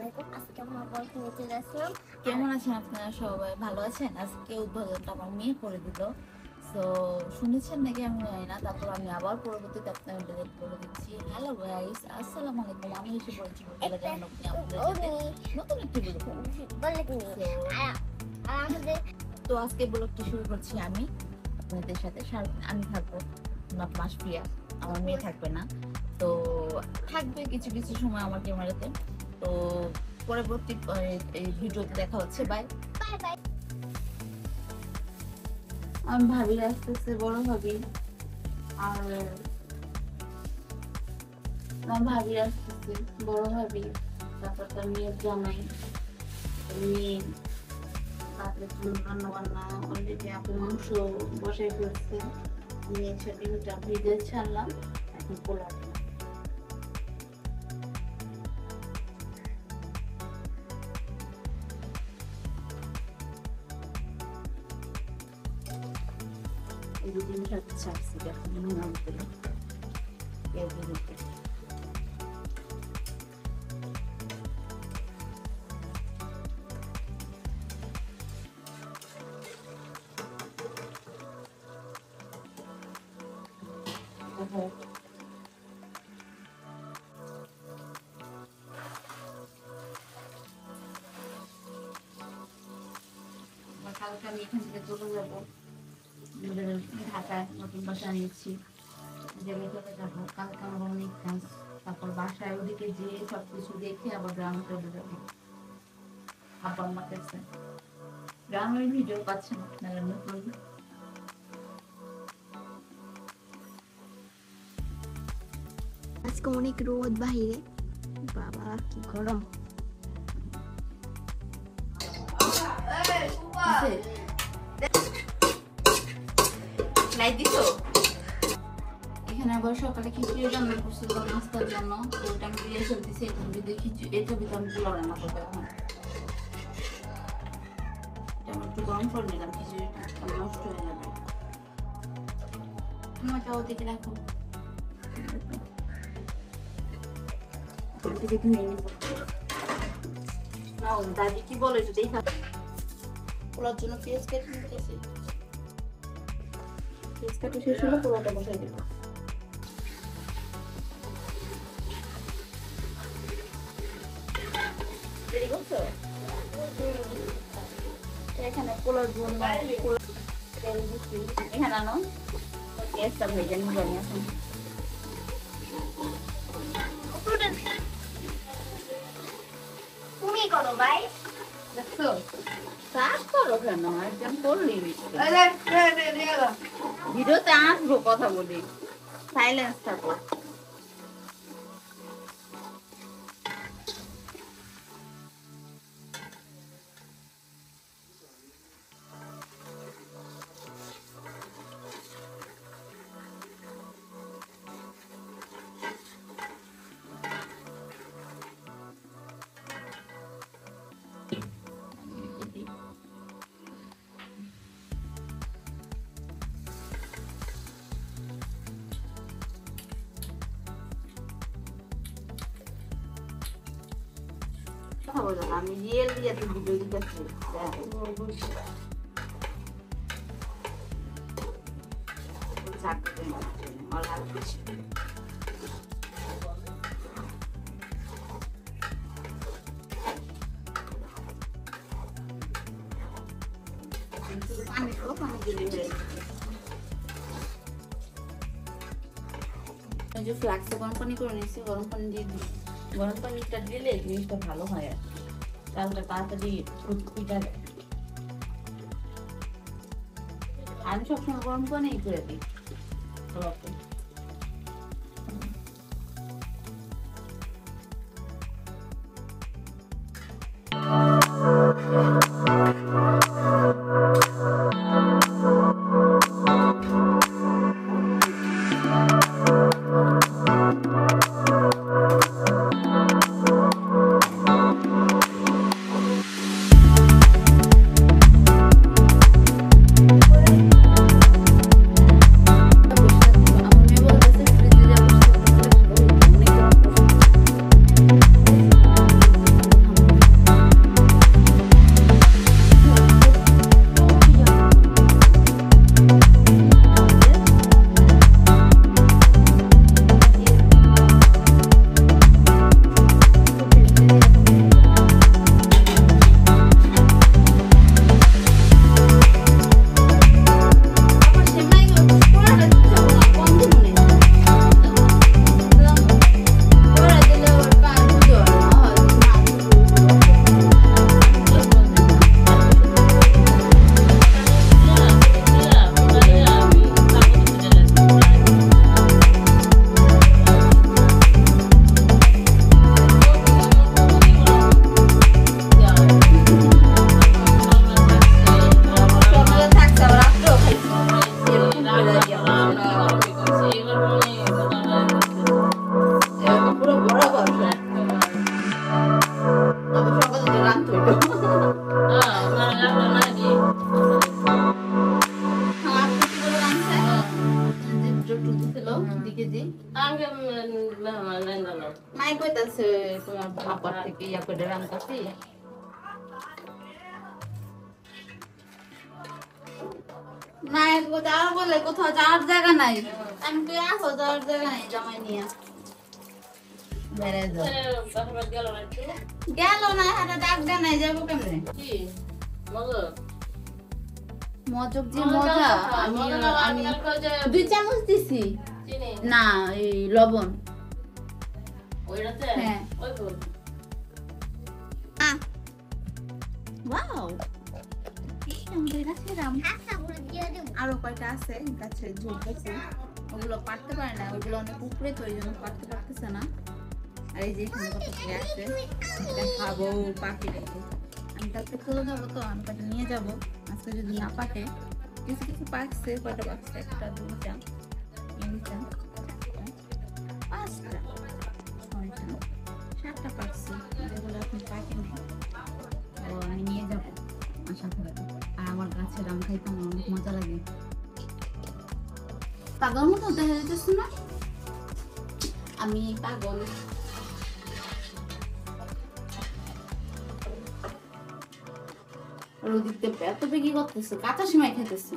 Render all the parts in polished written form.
আলাইকুম। আজকে আমার বলতে চলে আসলাম। কেমন আছেন আপনারা সবাই? ভালো আছেন? আজকে উদ্বোধনটা আমার মেয়ে করে দিল। সো শুনেছেন নাকি আমি জানি না, তারপর আমি আবার পরবর্তীতে আপনাদের ডিলিট করে দিচ্ছি। হ্যালো গাইস, আসসালামু আলাইকুম। আমি এসে পড়েছি বলে একটা জানানো আপনাদের সাথে নতুন একটি ভিডিও। বলে কি আর আমাদের তো আজকে ব্লগটি শুরু করছি আমি আপনাদের সাথে। আমি থাকবো নট মাসপ্রিয়া, আমার মেয়ে থাকবে না। তো থাকবে কিছু কিছু সময় আমার ক্যামেরাতে। তো পরবর্তী এই ভিডিওতে দেখা হচ্ছে। Bye bye bye. আমি ভাবি আসতেছে, বড় ভাবি। আর আমার ভাবি আসতেছে, বড় ভাবি। তারপর তার মেয়ের জামাই, মেয়ে। তারপরে রান্না বান্না অলরেডি আপু মাংস বসাই ফেলছে। আমি একসাথে ডিমটা ভিজে ছাড়লাম, এখন পোলাও। এই ডিম সাথে ছাড়ছি, এখন নাম দিল পেঁয়াজ দিতে। কালকে আমি এখান থেকে চলে যাবো ঢাকায়, নতুন বাসা নিয়েছি, চলে যাবো। কালকে আমার অনেক কাজ, তারপর বাসায় ওদিকে যেয়ে সবকিছু দেখে আবার গ্রামে চলে যাবো আব্বা আম্মার কাছে। গ্রামের ভিডিও পাচ্ছেন আপনারা নতুন। আজকে অনেক রোদ বাহিরে, বাবা কি গরম। এখানে আবার সকালে খিচুড়ি রান্না করছি নাস্তার জন্য, ওইটা আমি দিয়ে ফেলতেছি। এটা ভিতরে আমি পোলাও রান্না করবো এখন। এটা আমি একটু গরম করে নিলাম, খিচুড়িটা নষ্ট হয়ে যাবে। তোমাকে ওদিকে রাখো, দাদি কি বলে একটু দেখা। পোলার জন্য পেঁয়াজ কেটে নিতেছি, পেঁয়াজ কাটা শেষ হলে পোলাটা বসাই দেবো। এখানে পোলার জন্য এখানে আনো পেঁয়াজটা ভেজে নিবো আমি এখন। তুমি করো ভাই। দেখছো কাজ করো কেন, একদম করলি ভিডিওতে আসবো, কথা বলি, সাইলেন্স থাকো। কথা বলো না, আমি রিয়েল রিয়েল ভিডিও দিতেছি। ফ্লাক্সে গরম পানি করে নিচ্ছি, গরম পানি দিয়ে দিই। গরম পানিটা দিলে জিনিসটা ভালো হয় আর কি, চালটা তাড়াতাড়ি ফুটপিটা দেয়। আমি সবসময় গরম পানি করে দিই। চাইতেছে তোমার আপার থেকে ইয়া করে রান্তাছি। না আর বলে কোথাও যাওয়ার জায়গা নাই, আমি তুই আসো যাওয়ার জায়গা নাই জামাই নিয়ে বেড়ে যাও। গেল না হাতে ডাক দেয় নাই, যাবো কেমনে? মজক যে মজা, আমি 2 চামচ দিছি না এই লবণ। হ্যাঁ ওয়াও, আমাদের গাছের আম আরো কয়টা আছে গাছে ঝুলতেছে, ওগুলো পারতে পারে না, ওগুলো অনেক উপরে তো এই জন্য পারতে পারতেছে না। আর এই যে এখানে কত আছে খাবো পাখি রেখে, আমি কালকে চলে যাবো তো, আমি কটা নিয়ে যাবো আজকে যদি না পাকে। কিছু কিছু পাকছে, কয়টা পাকছে 1টা 2টা 3টা 5টা 6টা 7টা পাকছে, যেগুলো এখন পাকেনি। তো আমি নিয়ে যাবো আশা করে। আর আমার গাছের আম খাইতে আমার অনেক মজা লাগে। পাগল মতো দেখা যাচ্ছে না, আমি পাগল। রোদিতে এত বেগি করতেছে, কাঁচা সময় খেতেছে।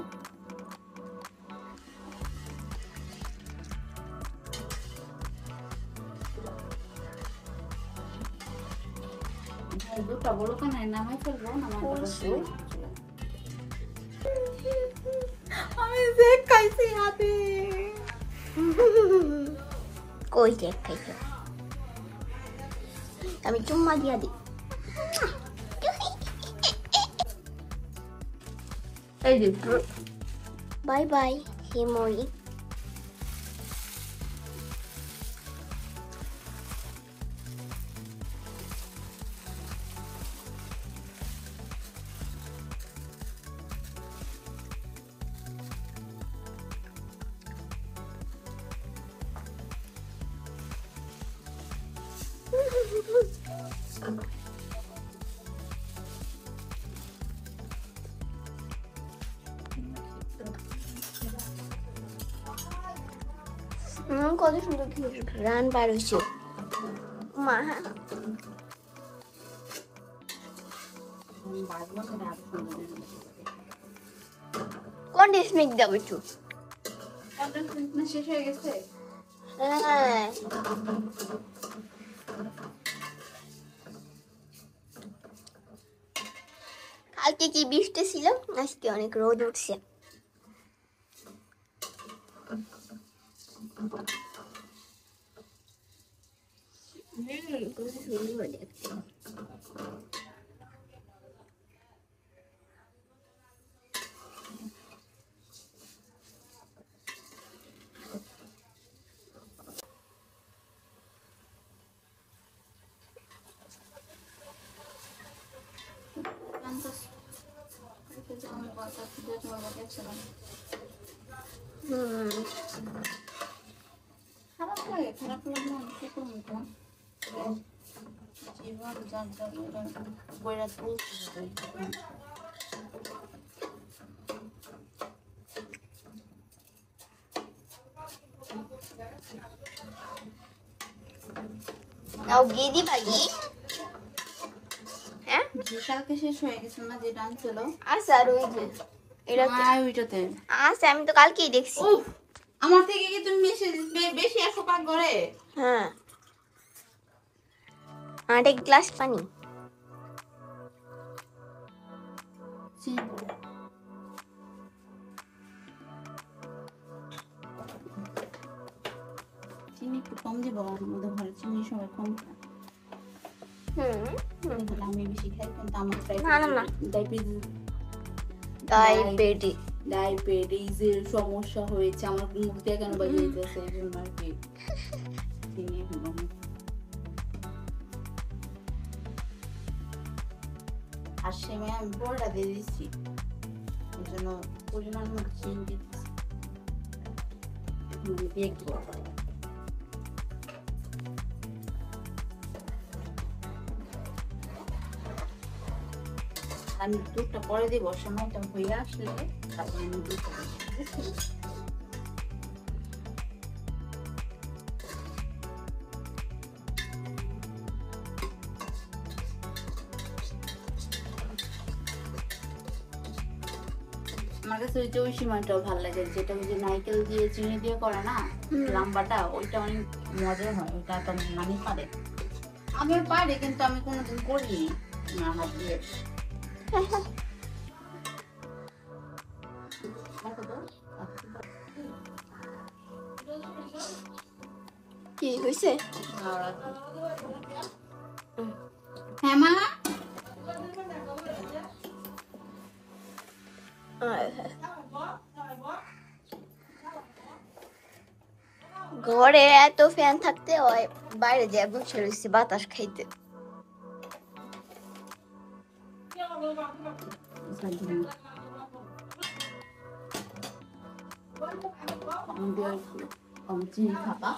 দুটা বড় কানায় নামাই ফেলবো, আমি যে খাইছি হাতে। কই কেক খাইছো? আমি চুম্মা দিয়া দিই। এই যে বাই বাই হিমই। কত সুন্দর ঘ্রাণ বার হয়েছে মা। কোন স্মেক দেবো একটু? শেষ হয়ে গেছে। হ্যাঁ কালকে কি বৃষ্টি ছিল, আজকে অনেক রোদ উঠছে। সুন্দর দেখতে। খারাপ লাগে, খারাপ লাগলে কি করবো? জীবন যার যার বইরা তুলতে। নাও গেদি ভাজি। হ্যাঁ কালকে শেষ হয়ে গেছে না যে ডান ছিল। আচ্ছা আর ওই যে এটা ওইটাতে আচ্ছা আমি তো কালকেই দেখছি। আমার থেকে কি তুমি বেশি আসো পাক করে? হ্যাঁ আর এক গ্লাস পানি। চিনি একটু কম দিব, আমাদের ঘরে চিনি সবাই কম খায়। আমি বেশি খাই কিন্তু আমার ডায়াবেটিসের সমস্যা হয়েছে, আমার মুখ দিয়ে কেন বাজিয়ে দিতেছে এই জন্য আর কি চিনি কম। আর সেমে আমি বড়টা দিয়ে দিচ্ছি, এই জন্য পরিমাণ মতো চিনি দিচ্ছি। দেখবো আমি দুধটা পরে দিব, সময়টা হয়ে আসলে তারপরে আমি দুধটা আমার কাছে ওই যে ওই সিমাইটাও ভালো লাগে, যেটা ওই যে নারকেল দিয়ে চিনি দিয়ে করে না লম্বাটা, ওইটা অনেক মজা হয়। ওইটা তো নানি পারে, আমি পারি কিন্তু আমি কোনোদিন করিনি আমার হাত দিয়ে। কি হয়েছে? হ্যাঁ মা, ঘরে এত ফ্যান থাকতে হয়, বাইরে যে বসে রয়েছে বাতাস খাইতে। চিনি খাবা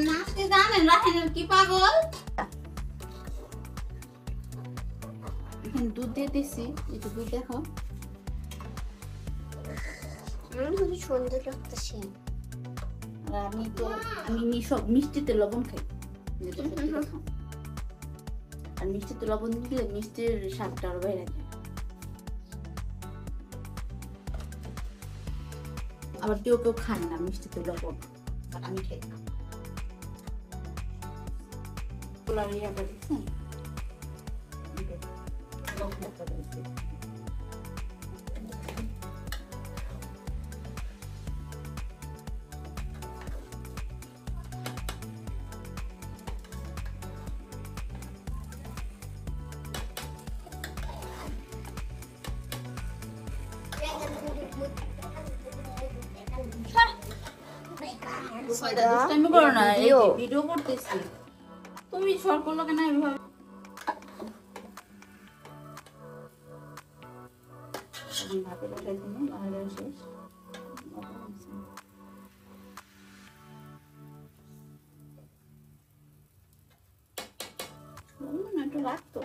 নাচতে জানেন? রাহেনের কি পাগল। এখানে দুধ দিয়ে দিছি, একটু দুধ দেখো। সুন্দর লাগতেছে। আর আমি সব মিষ্টিতে লবণ খাই, আর মিষ্টিতে লবণ দিলে মিষ্টির স্বাদটা আরো বেড়ে যায়। আবার কেউ কেউ খায় না মিষ্টিতে লবণ, আর আমি খাই। পোলাও ইয়া করে দিচ্ছেন আমি করো না, ভিডিও করতেছি। তুমি শর্ট করলো কেন এইভাবে? ভাতে বসাই দিন, আর শেষ না, একটু লাগতো।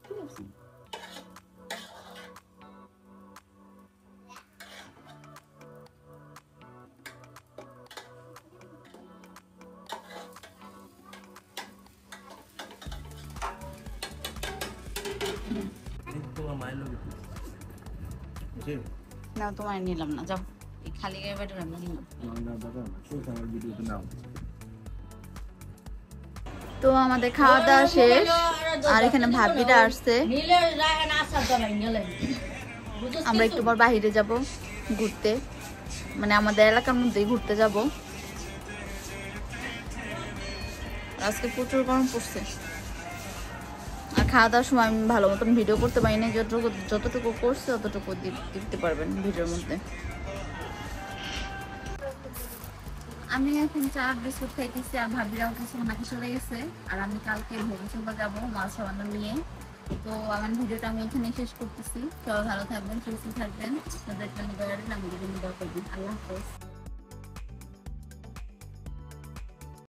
ঠিক আছে, না তোমার নিলাম না, যাও এই খালি গায়ে বেটার আমি নিলাম। তো আমাদের খাওয়া দাওয়া শেষ, আর এখানে ভাবিরা আসছে। আমরা একটু পর বাইরে যাব ঘুরতে, মানে আমাদের এলাকার মধ্যেই ঘুরতে যাব। আজকে প্রচুর গরম পড়ছে, আর খাওয়া দাওয়ার সময় আমি ভালো মতন ভিডিও করতে পারি না। যতটুকু করছে ততটুকু দেখতে পারবেন ভিডিওর মধ্যে। আমি এখন চা বিস্কুট খাইতেছি, আর ভাবিরাও কিছু নাকি চলে গেছে। আর আমি কালকে ভবিষ্যৎ যাবো মাছ সামান্য নিয়ে। তো আমার ভিডিওটা আমি এখানে শেষ করতেছি। সবাই ভালো থাকবেন, সুস্থ থাকবেন, তাদের জন্য দয়া করবেন, আমাদের জন্য দয়া করবেন। আল্লাহ হাফেজ।